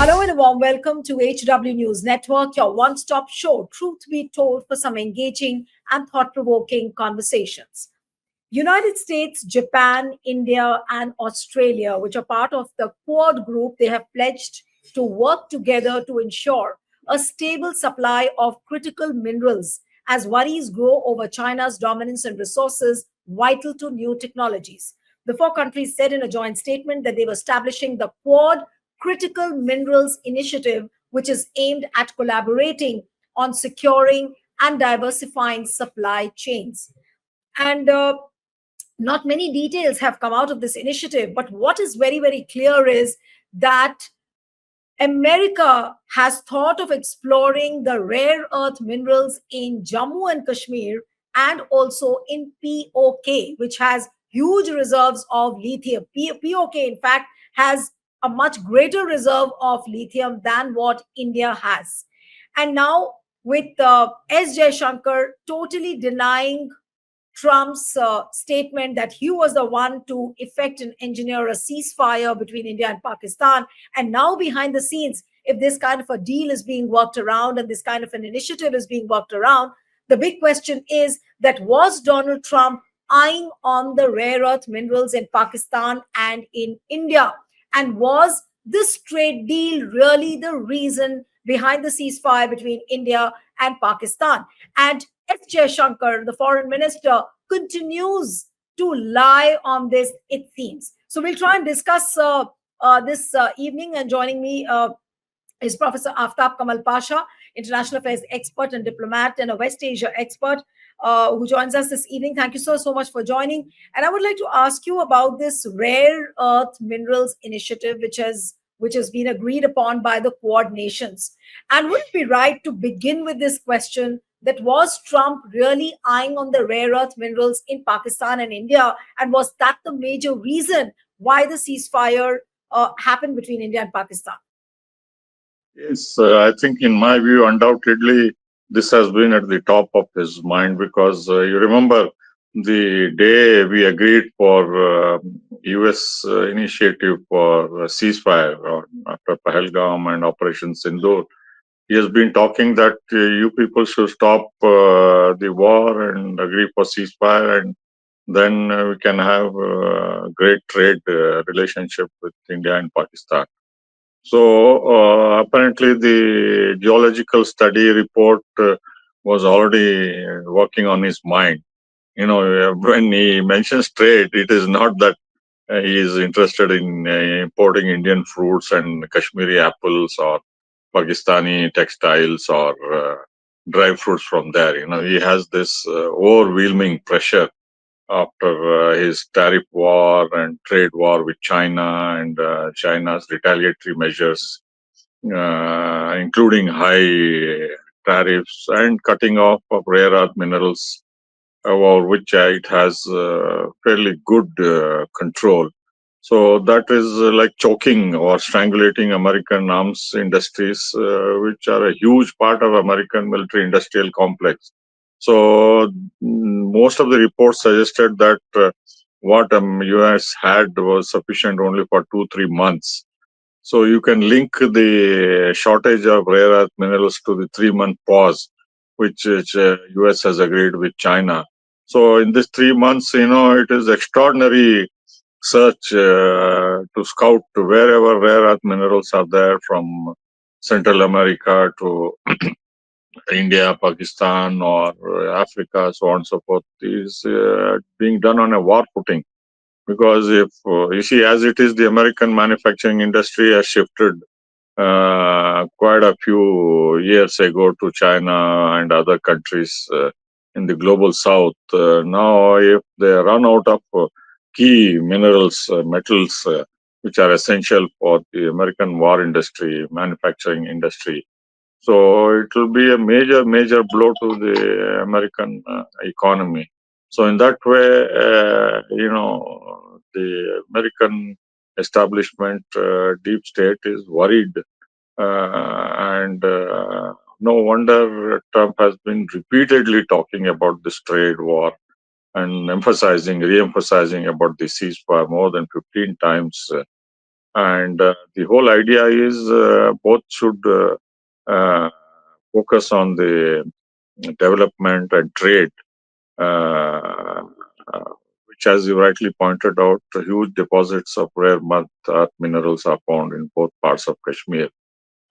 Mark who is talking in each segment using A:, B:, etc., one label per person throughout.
A: Hello and a warm welcome to HW News Network, your one-stop show, truth be told, for some engaging and thought-provoking conversations. United States, Japan, India, and Australia, which are part of the Quad group, they have pledged to work together to ensure a stable supply of critical minerals as worries grow over China's dominance and resources vital to new technologies. The four countries said in a joint statement that they were establishing the Quad Critical Minerals Initiative, which is aimed at collaborating on securing and diversifying supply chains. And not many details have come out of this initiative, but what is very, very clear is that America has thought of exploring the rare earth minerals in Jammu and Kashmir and also in POK, which has huge reserves of lithium. POK, in fact, has a much greater reserve of lithium than what India has. And now, with S. Jaishankar totally denying Trump's statement that he was the one to effect and engineer a ceasefire between India and Pakistan. And now, behind the scenes, if this kind of a deal is being worked around and this kind of an initiative is being worked around, the big question is that was Donald Trump eyeing on the rare earth minerals in Pakistan and in India? And was this trade deal really the reason behind the ceasefire between India and Pakistan? And S. Jaishankar, the foreign minister, continues to lie on this, it seems. So we'll try and discuss this evening. And joining me is Professor Aftab Kamal Pasha, international affairs expert and diplomat and a West Asia expert, who joins us this evening. Thank you so much for joining. And I would like to ask you about this rare earth minerals initiative, which has been agreed upon by the Quad nations. And would it be right to begin with this question, that was Trump really eyeing on the rare earth minerals in Pakistan and India? And was that the major reason why the ceasefire happened between India and Pakistan?
B: Yes, I think in my view, undoubtedly, this has been at the top of his mind because you remember the day we agreed for US initiative for ceasefire after Pahalgam and Operation Sindoor. He has been talking that you people should stop the war and agree for ceasefire, and then we can have a great trade relationship with India and Pakistan. So apparently, the geological study report was already working on his mind. You know, when he mentions trade, it is not that he is interested in importing Indian fruits and Kashmiri apples or Pakistani textiles or dry fruits from there. You know, he has this overwhelming pressure after his tariff war and trade war with China and China's retaliatory measures, including high tariffs and cutting off of rare earth minerals, over which it has fairly good control. So that is like choking or strangulating American arms industries, which are a huge part of American military industrial complex. So most of the reports suggested that what US had was sufficient only for 2-3 months. So you can link the shortage of rare earth minerals to the 3-month pause, which US has agreed with China. So in this 3 months, you know, it is extraordinary search to scout wherever rare earth minerals are there, from Central America to India, Pakistan, or Africa, so on and so forth, is being done on a war footing. Because if you see, as it is, the American manufacturing industry has shifted quite a few years ago to China and other countries in the global south. Now, if they run out of key minerals, metals, which are essential for the American war industry, manufacturing industry, so it will be a major blow to the American economy. So in that way, the American establishment, deep state, is worried, and no wonder Trump has been repeatedly talking about this trade war and re-emphasizing about the ceasefire more than 15 times. And the whole idea is both should uh, focus on the development and trade, uh, uh, which, as you rightly pointed out, huge deposits of rare earth minerals are found in both parts of Kashmir.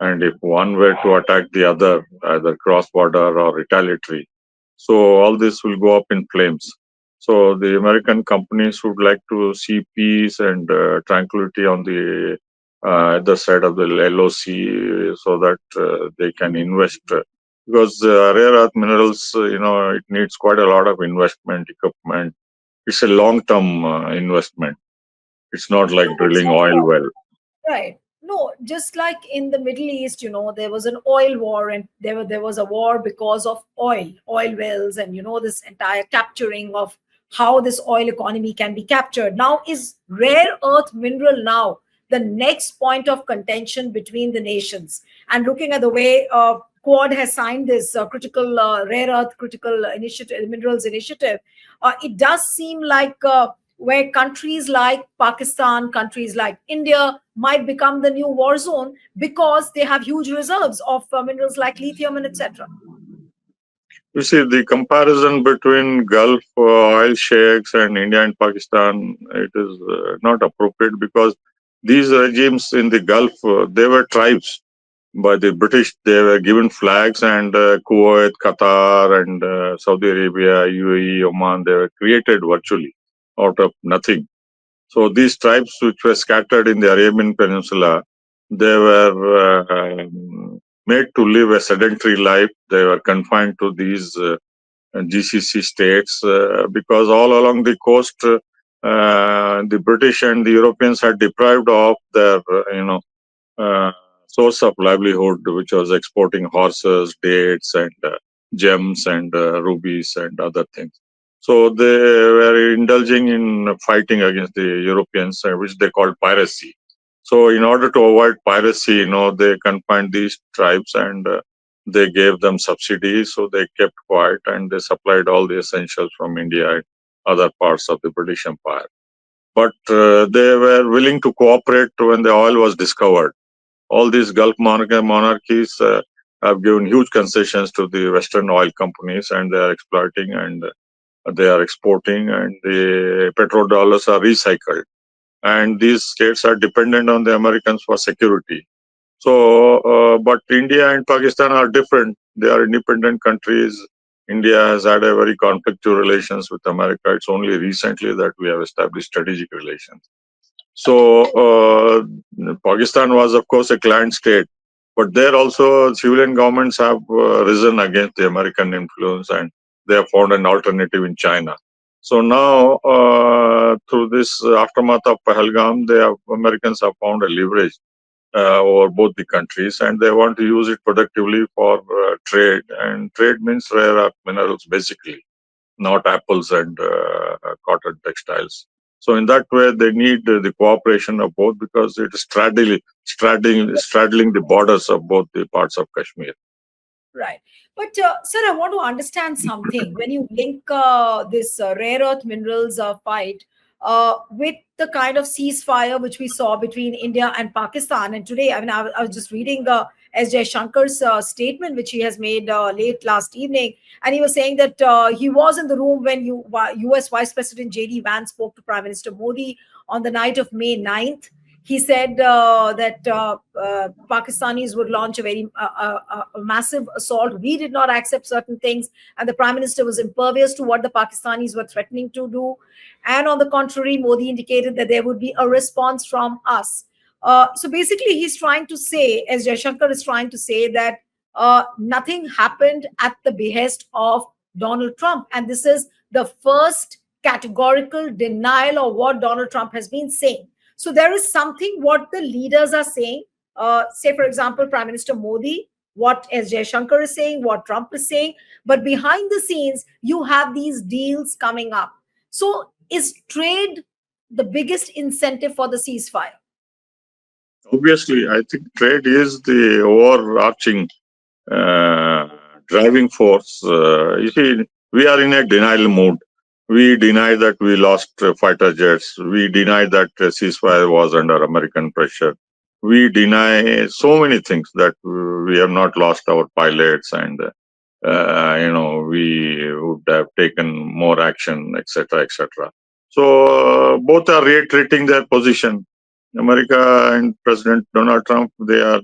B: And if one were to attack the other, either cross border or retaliatory, so all this will go up in flames. So the American companies would like to see peace and tranquility on the other side of the LOC, so that they can invest. Because rare earth minerals, it needs quite a lot of investment, equipment. It's a long-term investment. It's not like
A: No, it's
B: drilling
A: not
B: oil
A: about.
B: well.
A: Right. No, just like in the Middle East, there was an oil war, and there was a war because of oil wells, and this entire capturing of how this oil economy can be captured. Now, is rare earth mineral now the next point of contention between the nations? And looking at the way Quad has signed this critical rare earth critical initiative minerals initiative, it does seem like where countries like Pakistan, countries like India might become the new war zone because they have huge reserves of minerals like lithium and etc.
B: You see, the comparison between Gulf oil sheikhs and India and Pakistan, it is not appropriate, because these regimes in the Gulf, they were tribes by the British. They were given flags, and Kuwait, Qatar, and Saudi Arabia, UAE, Oman, they were created virtually out of nothing. So these tribes, which were scattered in the Arabian Peninsula, they were made to live a sedentary life. They were confined to these GCC states, because all along the coast, the British and the Europeans had deprived of their, uh, source of livelihood, which was exporting horses, dates, and gems, and rubies, and other things. So they were indulging in fighting against the Europeans, which they called piracy. So in order to avoid piracy, they confined these tribes, and they gave them subsidies. So they kept quiet, and they supplied all the essentials from India and other parts of the British Empire. But they were willing to cooperate when the oil was discovered. All these Gulf monarchies have given huge concessions to the Western oil companies, and they are exploiting, and they are exporting, and the petrodollars are recycled. And these states are dependent on the Americans for security. So, but India and Pakistan are different. They are independent countries. India has had a very conflictual relations with America. It's only recently that we have established strategic relations. So Pakistan was, of course, a client state, but there also civilian governments have risen against the American influence, and they have found an alternative in China. So now, through this aftermath of Pahalgam, Americans have found a leverage over both the countries, and they want to use it productively for trade. And trade means rare earth minerals, basically, not apples and cotton textiles. So in that way, they need the cooperation of both, because it is straddling the borders of both the parts of Kashmir.
A: Right. But, sir, I want to understand something. When you link this rare earth minerals fight with the kind of ceasefire which we saw between India and Pakistan, and today, I mean, I was just reading S. Shankar's statement, which he has made late last evening, and he was saying that he was in the room when US Vice President J.D. Vance spoke to Prime Minister Modi on the night of May 9th. He said that Pakistanis would launch a very a massive assault. We did not accept certain things, and the Prime Minister was impervious to what the Pakistanis were threatening to do. And on the contrary, Modi indicated that there would be a response from us. So basically, he's trying to say, as Jaishankar is trying to say, that nothing happened at the behest of Donald Trump. And this is the first categorical denial of what Donald Trump has been saying. So there is something what the leaders are saying. Say, for example, Prime Minister Modi, what S. Jaishankar is saying, what Trump is saying. But behind the scenes, you have these deals coming up. So is trade the biggest incentive for the ceasefire?
B: Obviously, I think trade is the overarching uh, driving force. You see, we are in a denial mood. We deny that we lost fighter jets. We deny that ceasefire was under American pressure. We deny so many things that we have not lost our pilots and we would have taken more action, etc., etc. So both are reiterating their position. America and President Donald Trump, they are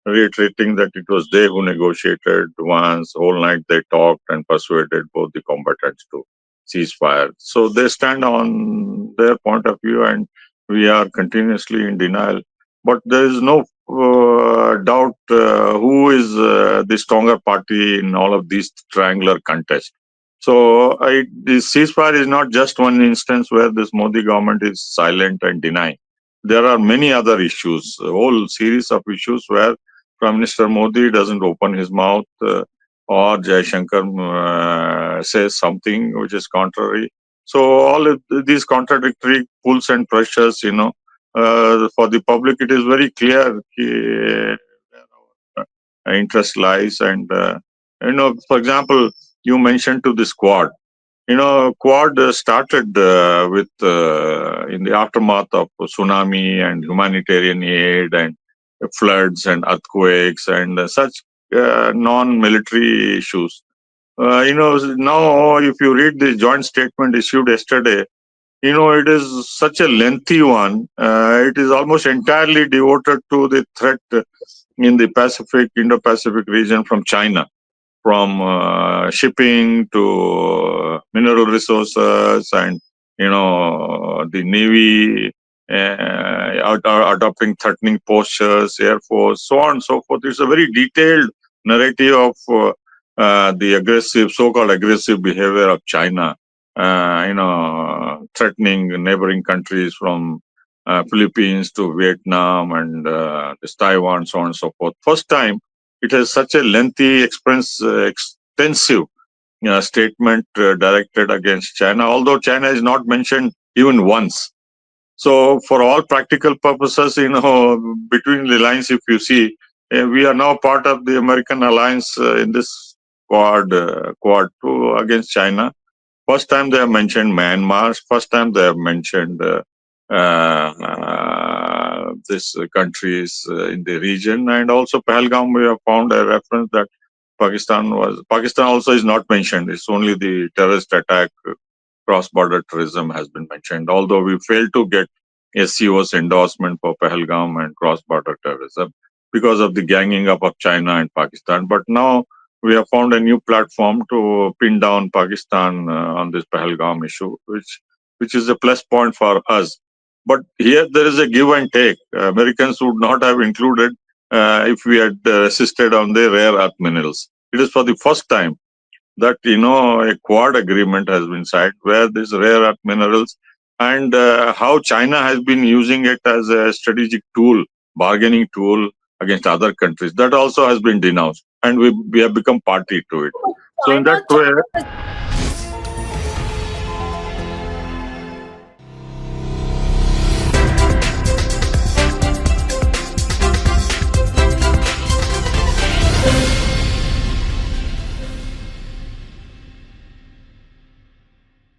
B: reiterating that it was they who negotiated once, whole night they talked and persuaded both the combatants to ceasefire. So they stand on their point of view, and we are continuously in denial. But there is no doubt who is the stronger party in all of these triangular contests. So the ceasefire is not just one instance where this Modi government is silent and denying. There are many other issues, a whole series of issues where Prime Minister Modi doesn't open his mouth, or Jaishankar says something which is contrary. So all of these contradictory pulls and pressures, for the public, it is very clear where our interest lies. And for example, you mentioned to this Quad. Quad started with in the aftermath of tsunami and humanitarian aid and floods and earthquakes and such non-military issues. Now if you read the joint statement issued yesterday, it is such a lengthy one. It is almost entirely devoted to the threat in the Indo-Pacific region from China, from shipping to mineral resources, and the navy adopting threatening postures, air force, so on and so forth. It's a very detailed narrative of the so-called aggressive behavior of China, threatening neighboring countries from Philippines to Vietnam and this Taiwan, so on and so forth. First time it has such a lengthy, extensive statement directed against China, although China is not mentioned even once. So, for all practical purposes, between the lines, if you see, we are now part of the American alliance in this Quad 2 against China. First time they have mentioned Myanmar. First time they have mentioned these countries in the region, and also Pahalgam. We have found a reference that Pakistan also is not mentioned. It's only the terrorist attack, cross-border tourism has been mentioned. Although we failed to get SCO's endorsement for Pahalgam and cross-border terrorism because of the ganging up of China and Pakistan. But now we have found a new platform to pin down Pakistan on this Pahalgam issue, which is a plus point for us. But here there is a give and take. Americans would not have included if we had resisted on the rare earth minerals. It is for the first time that a Quad agreement has been signed where these rare earth minerals, and how China has been using it as a strategic tool, bargaining tool against other countries. That also has been denounced, and we have become party to it. So in that
A: China
B: way,
A: charters